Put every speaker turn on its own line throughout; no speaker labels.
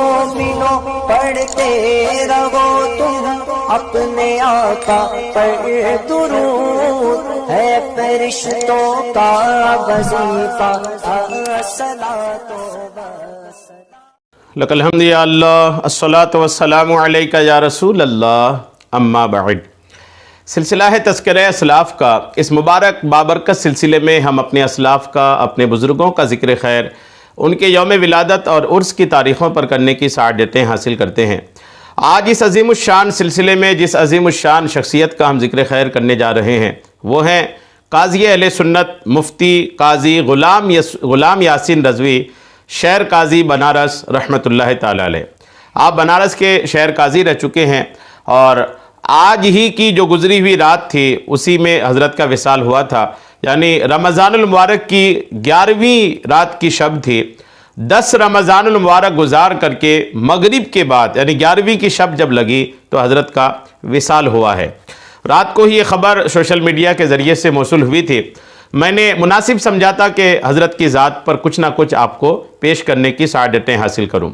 मोमिनो पढ़ते रहो तुम अपने आका पर दुरूद, है फरिश्तों का वजीफा अस्सलातो वस्सलाम।
लकल हम्दु या अल्लाह, अस्सलातु वस्सलामु अलैका या रसूल अल्लाह, अम्मा बाद। सिलसिला है तज़किरा असलाफ़ का। इस मुबारक बाबरकत सिलसिले में हम अपने असलाफ़ का, अपने बुज़ुर्गों का ज़िक्र खैर, उनके यौम विलादत और उर्स की तारीख़ों पर करने की सआदतें हासिल करते हैं। आज इस अज़ीमुश्शान सिलसिले में जिस अज़ीमुश्शान शख्सियत का हम ज़िक्र खैर करने जा रहे हैं वो हैं काज़ी अहले सुन्नत मुफ्ती काज़ी ग़ुलाम यासीन रज़वी, शहर काज़ी बनारस रहमतुल्लाह ताला अलैह। आप बनारस के शहर काज़ी रह चुके हैं और आज ही की जो गुज़री हुई रात थी उसी में हज़रत का विसाल हुआ था। यानी रमज़ानुल मुबारक की 11वीं रात की शब थी। 10 रमज़ानुल मुबारक गुजार करके मगरिब के बाद यानी 11वीं की शब जब लगी तो हज़रत का विसाल हुआ है। रात को ही ये ख़बर सोशल मीडिया के ज़रिए से मौसूल हुई थी। मैंने मुनासिब समझा था कि हज़रत की ज़ात पर कुछ ना कुछ आपको पेश करने की सआदतें हासिल करूँ।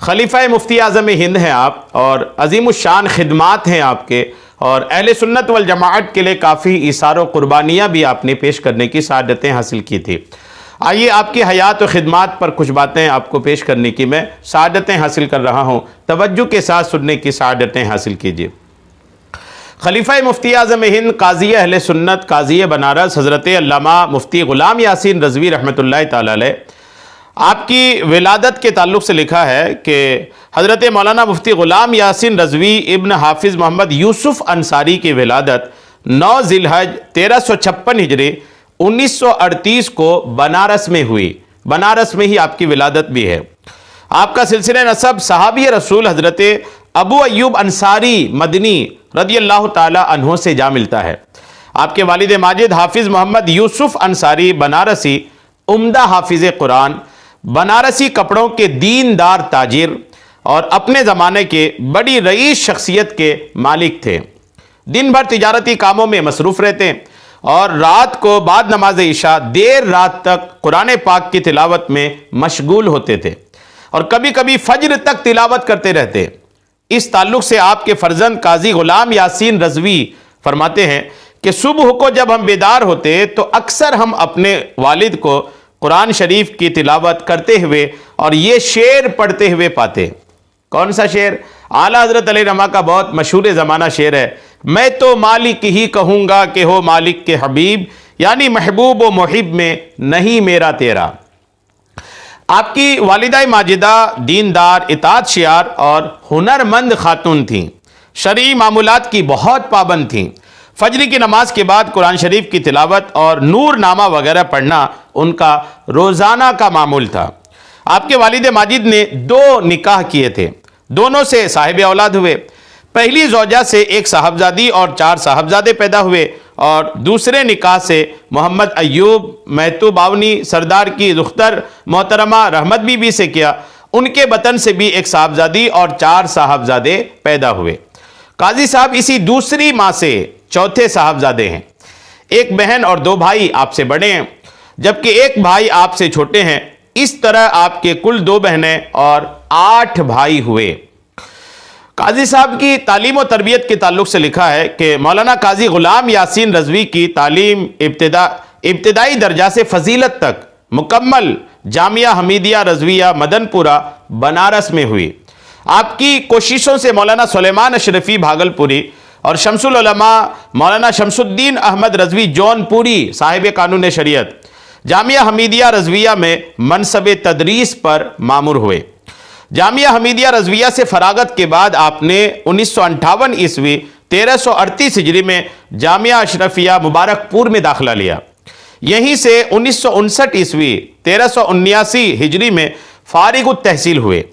खलीफा मुफ्ती आज़म हिंद हैं आप और अज़ीमुश्शान खिदमात हैं आपके, और अहले सुन्नत वल जमाअत के लिए काफ़ी इसार व कुर्बानियाँ भी आपने पेश करने की सआदतें हासिल की थी। आइए आपकी हयात और ख़िदमात पर कुछ बातें आपको पेश करने की मैं सआदतें हासिल कर रहा हूँ। तवज्जो के साथ सुनने की सआदतें हासिल कीजिए। खलीफा मुफ्ती आज़म हिंद काज़ी अहले सुन्नत काज़ी बनारस हज़रत अल्लामा मुफ्ती ग़ुलाम यासीन रज़वी रहमतुल्लाह ताला अलैह, आपकी विलादत के ताल्लुक़ से लिखा है कि हज़रत मौलाना मुफ्ती ग़ुलाम यासीन रज़वी इब्न हाफिज़ मोहम्मद यूसुफ़ अंसारी की विलादत 9 ज़िलहज 1356 हिजरी 1938 को बनारस में हुई। बनारस में ही आपकी विलादत भी है। आपका सिलसिला नसब सहाबी रसूल हज़रत अबू अय्यूब अंसारी मदनी रदियल्लाहु ताला अन्हो से जा मिलता है। आपके वालिद माजिद हाफिज़ मोहम्मद यूसुफ़ अंसारी बनारसी उम्दा हाफिज़ कुरान, बनारसी कपड़ों के दीनदार ताजिर और अपने ज़माने के बड़ी रईस शख्सियत के मालिक थे। दिन भर तिजारती कामों में मसरूफ़ रहते और रात को बाद नमाज इशा देर रात तक कुरान पाक की तिलावत में मशगूल होते थे और कभी कभी फज्र तक तिलावत करते रहते। इस ताल्लुक़ से आपके फ़र्जंद काज़ी ग़ुलाम यासीन रज़वी फरमाते हैं कि सुबह को जब हम बेदार होते तो अक्सर हम अपने वालिद को कुरान शरीफ की तिलावत करते हुए और ये शेर पढ़ते हुए पाते। कौन सा शेर? आला हज़रत अलैहिर्रहमा का बहुत मशहूर ज़माना शेर है, मैं तो मालिक ही कहूँगा कि हो मालिक के हबीब, यानी महबूब व मुहिब में नहीं मेरा तेरा। आपकी वालिदा माजिदा दीनदार, इताअतशियार और हुनरमंद खातून थीं। शरई मामूलात की बहुत पाबंद थीं। फजर की नमाज के बाद कुरान शरीफ की तिलावत और नूरनामा वगैरह पढ़ना उनका रोज़ाना का मामूल था। आपके वालिद माजिद ने 2 निकाह किए थे, दोनों से साहिब औलाद हुए। पहली ज़ौजा से 1 साहबजादी और 4 साहबजादे पैदा हुए और दूसरे निकाह से मोहम्मद अय्यूब महतू बावनी सरदार की दुख्तर मोहतरमा रहमत बीबी से किया। उनके बतन से भी 1 साहबजादी और 4 साहबजादे पैदा हुए। काजी साहब इसी दूसरी माँ से चौथे साहबजादे हैं। 1 बहन और 2 भाई आपसे बड़े हैं, जबकि 1 भाई आपसे छोटे हैं। इस तरह आपके कुल 2 बहनें और 8 भाई हुए। काजी साहब की तालीम और तरबियत के ताल्लुक़ से लिखा है कि मौलाना काजी ग़ुलाम यासीन रज़वी की तालीम इब्तिदाई दर्जा से फ़जीलत तक मुकम्मल जामिया हमीदिया रज़विया मदनपुरा बनारस में हुई। आपकी कोशिशों से मौलाना सुलेमान अशरफी भागलपुरी और शमसुल उलमा मौलाना शमसुद्दीन अहमद रज़वी जौनपुरी साहिब कानून शरीयत जामिया हमीदिया रज़विया में मनसब तदरीस पर मामूर हुए। जामिया हमीदिया रज़विया से फरागत के बाद आपने 1958 ईस्वी 1338 हिजरी में जामिया अशरफिया मुबारकपुर में दाखिला लिया। यहीं से 1959 ईस्वी 1379 हिजरी में फारिग तहसील हुए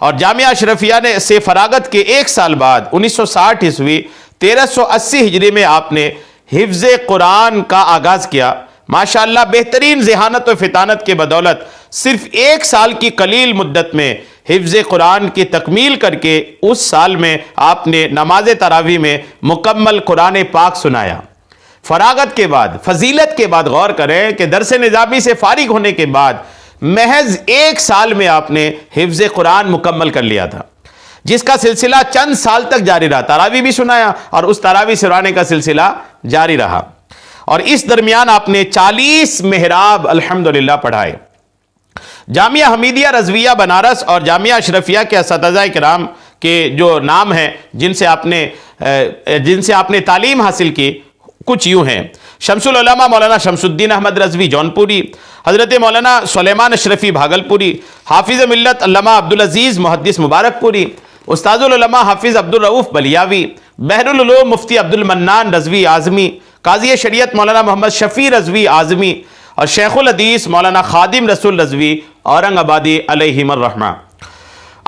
और जामिया अशरफिया ने से फरागत के 1 साल बाद 1960 ईस्वी 1380 हिजरी में आपने हिफ्ज़ कुरान का आगाज़ किया। माशाअल्लाह बेहतरीन ज़हानत और फितानत के बदौलत सिर्फ 1 साल की कलील मुद्दत में हिफ्ज़ कुरान की तकमील करके उस साल में आपने नमाज तरावी में मुकम्मल कुरान पाक सुनाया। फरागत के बाद, फजीलत के बाद गौर करें कि दरस निज़ामी से फारिग होने के बाद महज 1 साल में आपने हिफ्ज़ कुरान मुकम्मल कर लिया था, जिसका सिलसिला चंद साल तक जारी रहा। तरावी भी सुनाया और उस तरावी सुनाने का सिलसिला जारी रहा, और इस दरमियान आपने 40 मेहराब अल्हम्दुलिल्लाह पढ़ाए। जामिया हमीदिया रज़विया बनारस और जामिया अशरफिया के असतिज़ा किराम के जो नाम हैं जिनसे आपने तालीम हासिल की, कुछ यूँ हैं। शमसुल उलमा मौलाना शमसुद्दीन अहमद रज़वी जौनपुरी, हज़रत मौलाना सुलेमान अशरफी भागलपुरी, हाफिज़ मिल्लत अल्लामा अब्दुल अज़ीज़ मुहद्दिस मुबारकपुरी, उस्ताजुल उलमा हाफिज़ अब्दुल रऊफ़ बलियावी, बहरुल उलूम मुफ्ती अब्दुल मन्नान रज़वी आज़मी, काज़ी शरीयत मौलाना मोहम्मद शफ़ी रज़वी आज़मी और शेखुल हदीस मौलाना खादिम रसूल रज़वी औरंगाबादी अलैहिमुर रहमा।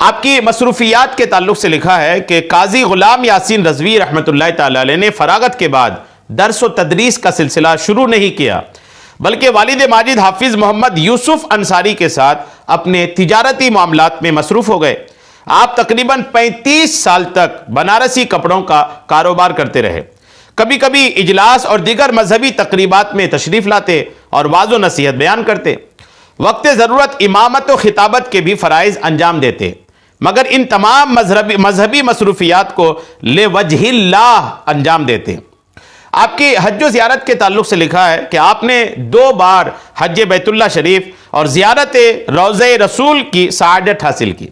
आपकी मसरूफियात के ताल्लुक़ से लिखा है कि काजी गुलाम यासीन रज़वी रहमतुल्लाह तआला अलैह ने फ़रागत के बाद दर्स व तदरीस का सिलसिला शुरू नहीं किया, बल्कि वालिद माजिद हाफिज़ मोहम्मद यूसुफ अंसारी के साथ अपने तिजारती मामलात में मसरूफ़ हो गए। आप तकरीबन 35 साल तक बनारसी कपड़ों का कारोबार करते रहे। कभी कभी इजलास और दीगर मजहबी तकरीबात में तशरीफ़ लाते और वाज़ो नसीहत बयान करते। वक्त ज़रूरत इमामत व खिताबत के भी फ़राइज़ अंजाम देते, मगर इन तमाम मजहबी मसरूफियात को ले वजहिल्लाह अंजाम देते। आपकी हज व ज़ियारत के ताल्लुक़ से लिखा है कि आपने 2 बार हज बैतुल्लाह शरीफ और ज़ियारत रोज़े रसूल की सआदत हासिल की।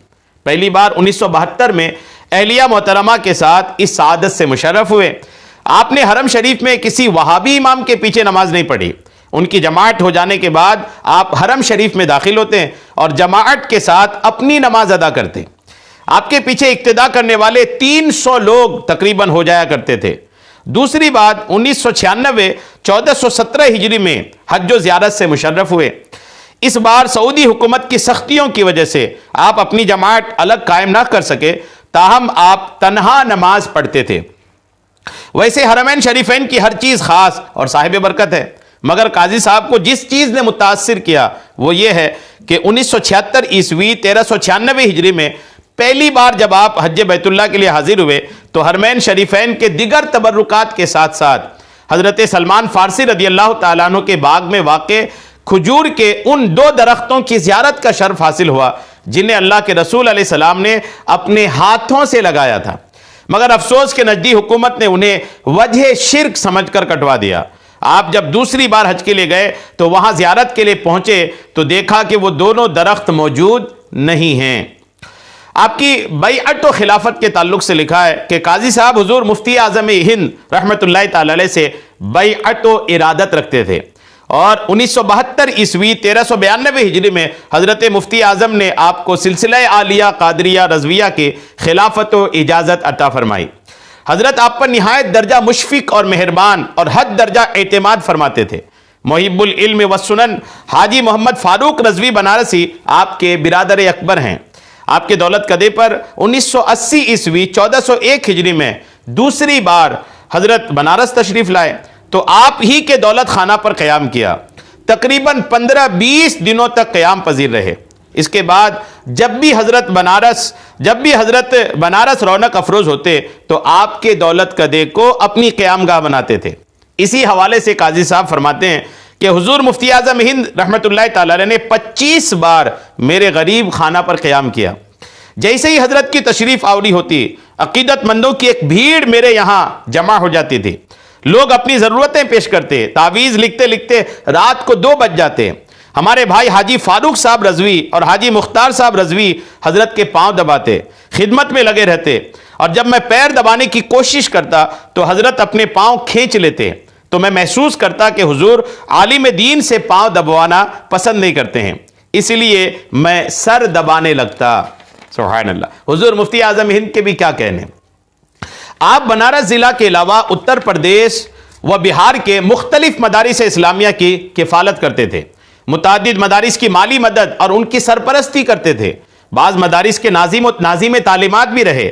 पहली बार 1972 में अहलिया मोहतरमा के साथ इस सआदत से मुशर्रफ हुए। आपने हरम शरीफ में किसी वहाबी इमाम के पीछे नमाज नहीं पढ़ी। उनकी जमात हो जाने के बाद आप हरम शरीफ में दाखिल होते हैं और जमात के साथ अपनी नमाज अदा करते। आपके पीछे इक्तिदा करने वाले 300 लोग तकरीबन हो जाया करते थे। दूसरी बात 1996 1417 हिजरी में हज व ज़ियारत से मुशर्रफ हुए। इस बार सऊदी हुकूमत की सख्तियों की वजह से आप अपनी जमात अलग कायम ना कर सके, ताहम आप तन्हा नमाज पढ़ते थे। वैसे हरमैन शरीफैन की हर चीज़ ख़ास और साहिब बरकत है, मगर काजी साहब को जिस चीज़ ने मुतासिर किया वो ये है कि 1976 ईस्वी 1396 हिजरी में पहली बार जब आप हज बैतुल्लाह के लिए हाजिर हुए तो हरमैन शरीफैन के दिगर तबर्रुकात के साथ साथ हज़रत सलमान फ़ारसी रदियल्लाहु ताला अन्हु के बाग में वाक़े खजूर के उन 2 दरख्तों की ज़ियारत का शर्फ हासिल हुआ जिन्हें अल्लाह के रसूल अलैहिस्सलाम ने अपने हाथों से लगाया था, मगर अफसोस के नजदी हुकूमत ने उन्हें वजह शिर्क समझकर कटवा दिया। आप जब दूसरी बार हज के लिए गए तो वहां ज़ियारत के लिए पहुंचे तो देखा कि वो दोनों दरख्त मौजूद नहीं हैं। आपकी बैअत व खिलाफत के ताल्लुक से लिखा है कि काजी साहब हुजूर मुफ्ती आज़म हिंद रहमतुल्लाह तआला अलैह से बैअत व इरादत रखते थे और 1972 ईस्वी 1392 हिजरी में हज़रत मुफ्ती आज़म ने आपको सिलसिला आलिया कादरिया रज़विया की खिलाफत व इजाज़त अता फरमाई। हज़रत आप पर निहायत दर्जा मुशफ़िक और मेहरबान और हद दर्जा एतमाद फरमाते थे। मुहिब्बुल इल्म व सुनन हाजी मोहम्मद फ़ारूक रज़वी बनारसी आपके बिरादर अकबर हैं। आपके दौलत कदे पर 1980 ईस्वी 1401 हिजरी में दूसरी बार हज़रत बनारस तशरीफ़ लाए तो आप ही के दौलत खाना पर क़याम किया। तकरीबन 15-20 दिनों तक क़याम पजीर रहे। इसके बाद जब भी हज़रत बनारस रौनक अफरोज़ होते तो आपके दौलत कदे को अपनी क़यामगाह बनाते थे। इसी हवाले से काजी साहब फरमाते हैं कि हुजूर मुफ्ती आज़म हिंद रहमतुल्लाह तआला अलैह ने 25 बार मेरे गरीब खाना पर क़याम किया। जैसे ही हज़रत की तशरीफ़ आवरी होती अक़ीदतमंदों की एक भीड़ मेरे यहाँ जमा हो जाती थी। लोग अपनी ज़रूरतें पेश करते, तावीज़ लिखते लिखते रात को 2 बज जाते। हमारे भाई हाजी फ़ारूक साहब रज़वी और हाजी मुख्तार साहब रज़वी हज़रत के पाँव दबाते, खिदमत में लगे रहते और जब मैं पैर दबाने की कोशिश करता तो हज़रत अपने पाँव खींच लेते। तो मैं महसूस करता कि हुजूर आलिम दीन से पाँव दबवाना पसंद नहीं करते हैं, इसलिए मैं सर दबाने लगता। सुभान अल्लाह। हुजूर मुफ्ती आज़म हिंद के भी क्या कहने। आप बनारस ज़िला के अलावा उत्तर प्रदेश व बिहार के मुख्तलिफ मदारिस इस्लामिया की किफ़ालत करते थे। मुतादिद मदारिस की माली मदद और उनकी सरपरस्ती करते थे। बाज़ मदारिस के नाज़िम तालीमात भी रहे।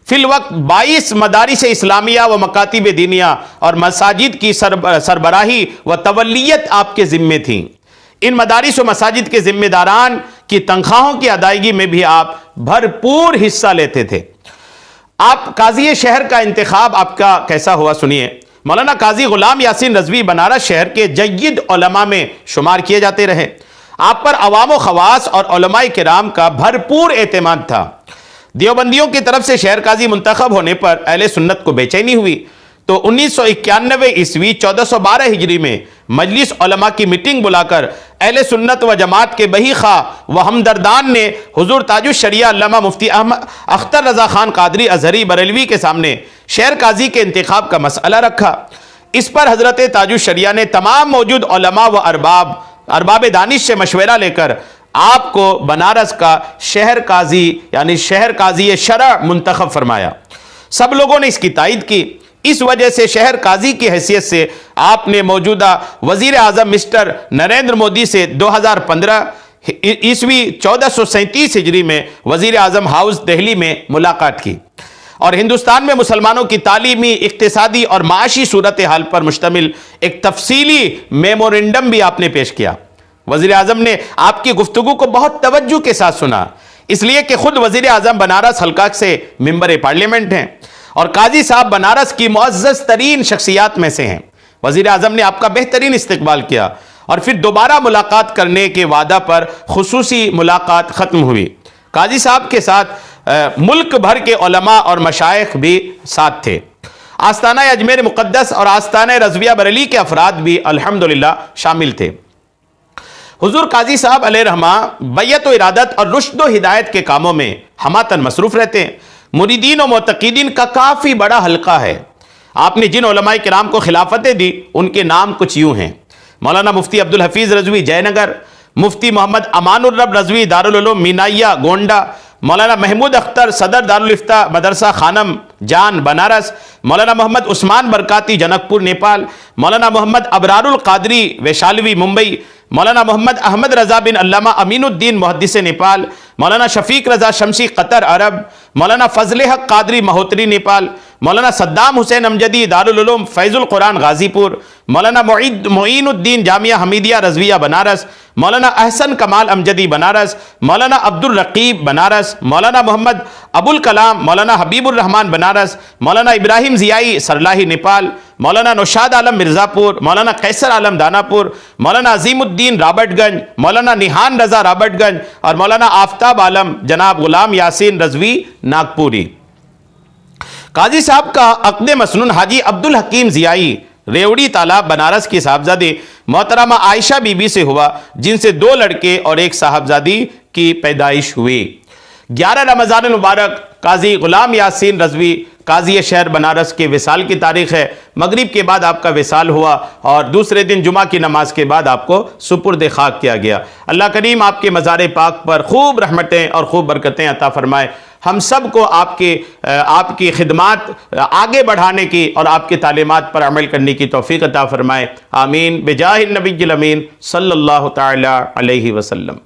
फिल वक्त 22 मदारिस इस्लामिया व मकातिब दीनिया और मसाजिद की सरबराही व तवल्लियत आपके ज़िम्मे थी। इन मदारिस व मसाजिद के ज़िम्मेदारान की तनख्वाहों की अदायगी में भी आप भरपूर हिस्सा लेते थे। आप काजी शहर का इंतखाब आपका कैसा हुआ सुनिए। मौलाना काजी गुलाम यासीन रज़वी बनारस शहर के जय्यद उलमा में शुमार किए जाते रहे। आप पर अवाम खवास और उलमाए किराम का भरपूर एतमाद था। देवबंदियों की तरफ से शहर काजी मुंतखब होने पर अहले सुन्नत को बेचैनी हुई, तो 1991 ईस्वी 1412 हिजरी में मजलिस उलमा की मीटिंग बुलाकर अहले सुन्नत व जमात के बही खा व हमदर्दान ने हुजूर ताजुश शरिया अल्लामा मुफ्ती अख्तर रजा खान कादरी अजहरी बरेलवी के सामने शहर काजी के इंतखाब का मसला रखा। इस पर हजरत ताजुश शरिया ने तमाम मौजूद उलमा व अरबाब दानिश से मशवरा लेकर आपको बनारस का शहर काजी यानी शहर काजी शरअ मुंतखब फरमाया। सब लोगों ने इसकी तायद की। इस वजह से शहर काजी की हैसियत से आपने मौजूदा वजीर आजम मिस्टर नरेंद्र मोदी से 2015 ईस्वी 1437 हिजरी में वजीर आजम हाउस दिल्ली में मुलाकात की और हिंदुस्तान में मुसलमानों की तालीमी, इक्तिसादी और माशी सूरत हाल पर मुश्तमिल एक तफसीली मेमोरेंडम भी आपने पेश किया। वजीर आजम ने आपकी गुफ्तगू को बहुत तवज्जो के साथ सुना, इसलिए कि खुद वजीर आजम बनारस हल्का से मिंबर पार्लियामेंट हैं और काजी साहब बनारस की मुअज़्ज़ज़ तरीन शख्सियात में से हैं। वजीर आजम ने आपका बेहतरीन इस्तकबाल किया और फिर दोबारा मुलाकात करने के वादा पर खुसूसी मुलाकात ख़त्म हुई। काजी साहब के साथ मुल्क भर के उलमा और मशाइख भी साथ थे। आस्ताना अजमेर मुक़द्दस और आस्ताना रज़विया बरेली के अफराद भी अल्हम्दुलिल्लाह शामिल थे। हुजूर काजी साहब अलैहिर्रहमा बैयत व इरादत और रुश्द व हिदायत के कामों में हमातन मसरूफ़ रहते हैं। मुरीदीन और मुतक़ीदीन का काफ़ी बड़ा हल्का है। आपने जिन उलमाए किराम को खिलाफतें दी उनके नाम कुछ यूँ हैं: मौलाना मुफ्ती अब्दुल हफीज़ रज़वी जयनगर, मुफ्ती मोहम्मद अमानुर रब रज़वी दारुल उलूम मीनाइया गोंडा, मौलाना महमूद अख्तर सदर दारुल इफ्ता मदरसा खानम जान बनारस, मौलाना मोहम्मद उस्मान बरकाती जनकपुर नेपाल, मौलाना मोहम्मद अबरारुल कादरी वैशालवी मुंबई, मौलाना मोहम्मद अहमद रजा बिन अल्लामा अमीनुद्दीन मुहद्दिस नेपाल, मौलाना शफीक रजा शमशी कतर अरब, मौलाना फजले हक कादरी महोत्तरी नेपाल, मौलाना सद्दाम हुसैन अमजदी दारुल उलूम फैजुल कुरान गाजीपुर, मौलाना मोइनुद्दीन जामिया हमीदिया रज़विया बनारस, मौलाना अहसन कमाल अमजदी बनारस, मौलाना अब्दुल रकीब बनारस, मौलाना मोहम्मद अबुल कलाम, मौलाना हबीबुर रहमान बनारस, मौलाना इब्राहिम ज़ियाई सरलाही नेपाल, मौलाना नौशाद आलम मिर्ज़ापुर, मौलाना कैसर आलम दानापुर, मौलाना अजीमुद्दीन रॉबर्टगंज, मौलाना निहान रजा रॉबर्टगंज और मौलाना आफ्ताब आलम जनाब गुलाम यासीन रज़वी नागपुरी। काजी साहब का अक़द मसनून हाजी अब्दुल हकीम ज़ियाई रेवड़ी तालाब बनारस की साहबजादी मोहतरमा आयशा बीबी से हुआ, जिनसे 2 लड़के और 1 साहबजादी की पैदाइश हुई। 11 रमज़ान मुबारक काजी गुलाम यासीन रज़वी काजी शहर बनारस के विसाल की तारीख़ है। मगरिब के बाद आपका विसाल हुआ और दूसरे दिन जुमा की नमाज के बाद आपको सुपुर्द खाक किया गया। अल्लाह करीम आपके मज़ार पाक पर खूब रहमतें और खूब बरकतें अता फरमाए। हम सब को आपकी खिदमात आगे बढ़ाने की और आपकी तालीमात पर अमल करने की तौफीक अता फरमाए। आमीन बिजाहिन नबील अमीन सल्लल्लाहु तआला अलैहि वसल्लम।